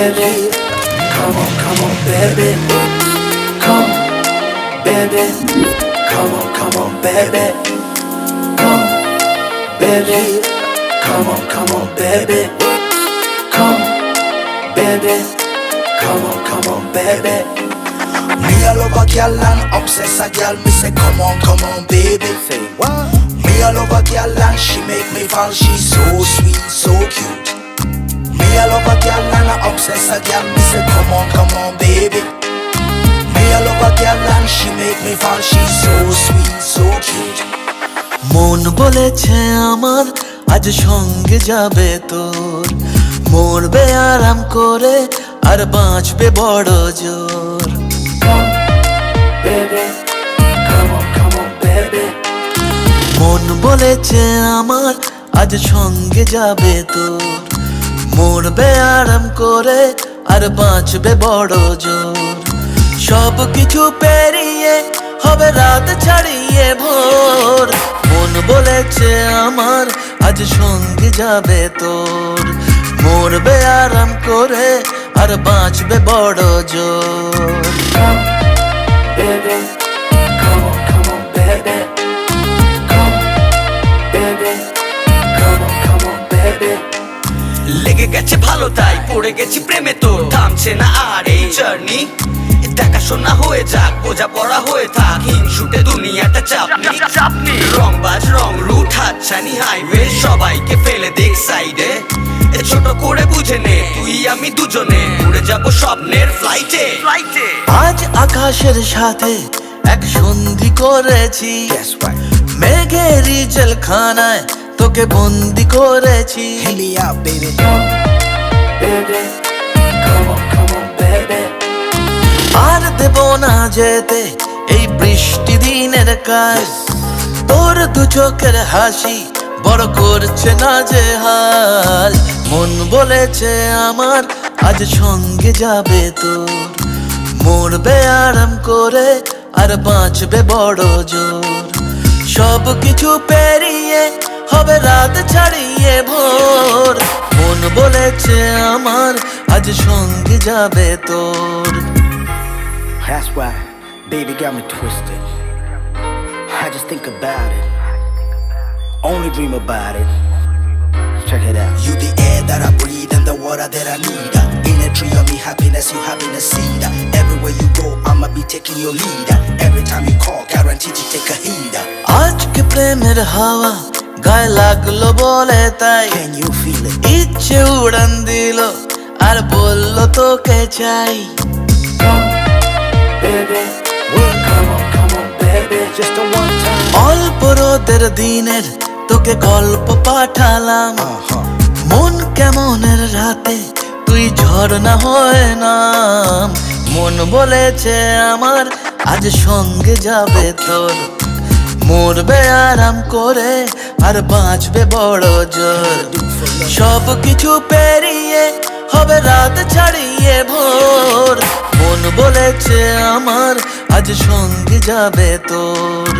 baby. Come on, baby. Come, baby. Come on, baby. Come, baby. Come on, baby. Come, baby. Come on, baby. Me all over girl and obsess a girl. Me say come on, baby. Say what? Me all over girl and she make me fall. She's so sweet, so cute. Me all over girl and I obsess a girl. Me say come on, baby. Me all over girl and she make me fall. She's so sweet, so cute. মন বলেছে আমার আজ সঙ্গে যাবে তোর, মরবে আরাম করে আর বাঁচবে বড় জোর। Come, baby. Come on, baby. মন বলেছে আমার আজ সঙ্গে যাবে তোর, মরবে আরাম করে আর বাঁচবে বড় জোর। সব কিছু পেরিয়ে হবে রাত ছাড়িয়ে ভোর। মন বলেছে আমার আজ সঙ্গে যাবে তোর, মরবে আরাম করে আর বাঁচবে বড় জোর। Come, baby. Come on, baby. Come, baby. Come on, baby. লেগে গেছে ভালো তাই পড়ে গেছি প্রেমে, তো থামছে না আর এই জার্নি। দেখাশোনা হয়ে যাক, বোঝা পড়া হয়ে থাক, হিংসুটে দুনিয়াটা চাপনি। রংবাজ রং রুট হাতছানি হাইওয়ে, সবাইকে ফেলে দেখ সাইডে। ছোট করে বুঝে নে তুই আমি দুজনে উড়ে যাব স্বপ্নের ফ্লাইটে। আজ আকাশের সাথে এক সন্ধি করেছি, That's right. মেঘেরই জেলখানায় তোকে বন্দি করেছি। Hit me out, baby. Come, baby. Come on, baby. আর দেব না যেতে এই বৃষ্টি দিনের কাজ, তোর দু চোখের হাসি বড় করছে না যে হাল। মন বলেছে আমার আজ সঙ্গে যাবে তোর, মরবে আরাম করে আর বাঁচবে বড় জোর। সব কিছু পেরিয়ে হবে রাত ছাড়িয়ে ভোর। মন বলেছে আমার আজ সঙ্গে যাবে তোর। That's why, baby got me twisted. I just think about it, only dream about it. Check it out. You the air that I breathe and the water that I need. In a tree of me happiness, you having a seed. Everywhere you go, I'ma be taking your lead. Every time you call, guaranteed to take a heed. আজকে প্রেমের হাওয়া গায়ে লাগলো বলে তাই, Can you feel it? ইচ্ছে উড়ান দিল আর বললো তোকে চাই। Come, baby. Come on, baby. Just a one time. অল্প রোদের দিনের তোকে গল্প পাঠালাম, মন কেমনের রাতে তুই ঝর্ণা হয় নাম। মন বলেছে আমার আজ সঙ্গে যাবে তোর, মরবে আরাম করে আর বাঁচবে বড় জোর। সব কিছু পেরিয়ে হবে রাত ছাড়িয়ে ভোর। মন বলেছে আমার আজ সঙ্গে যাবে তোর,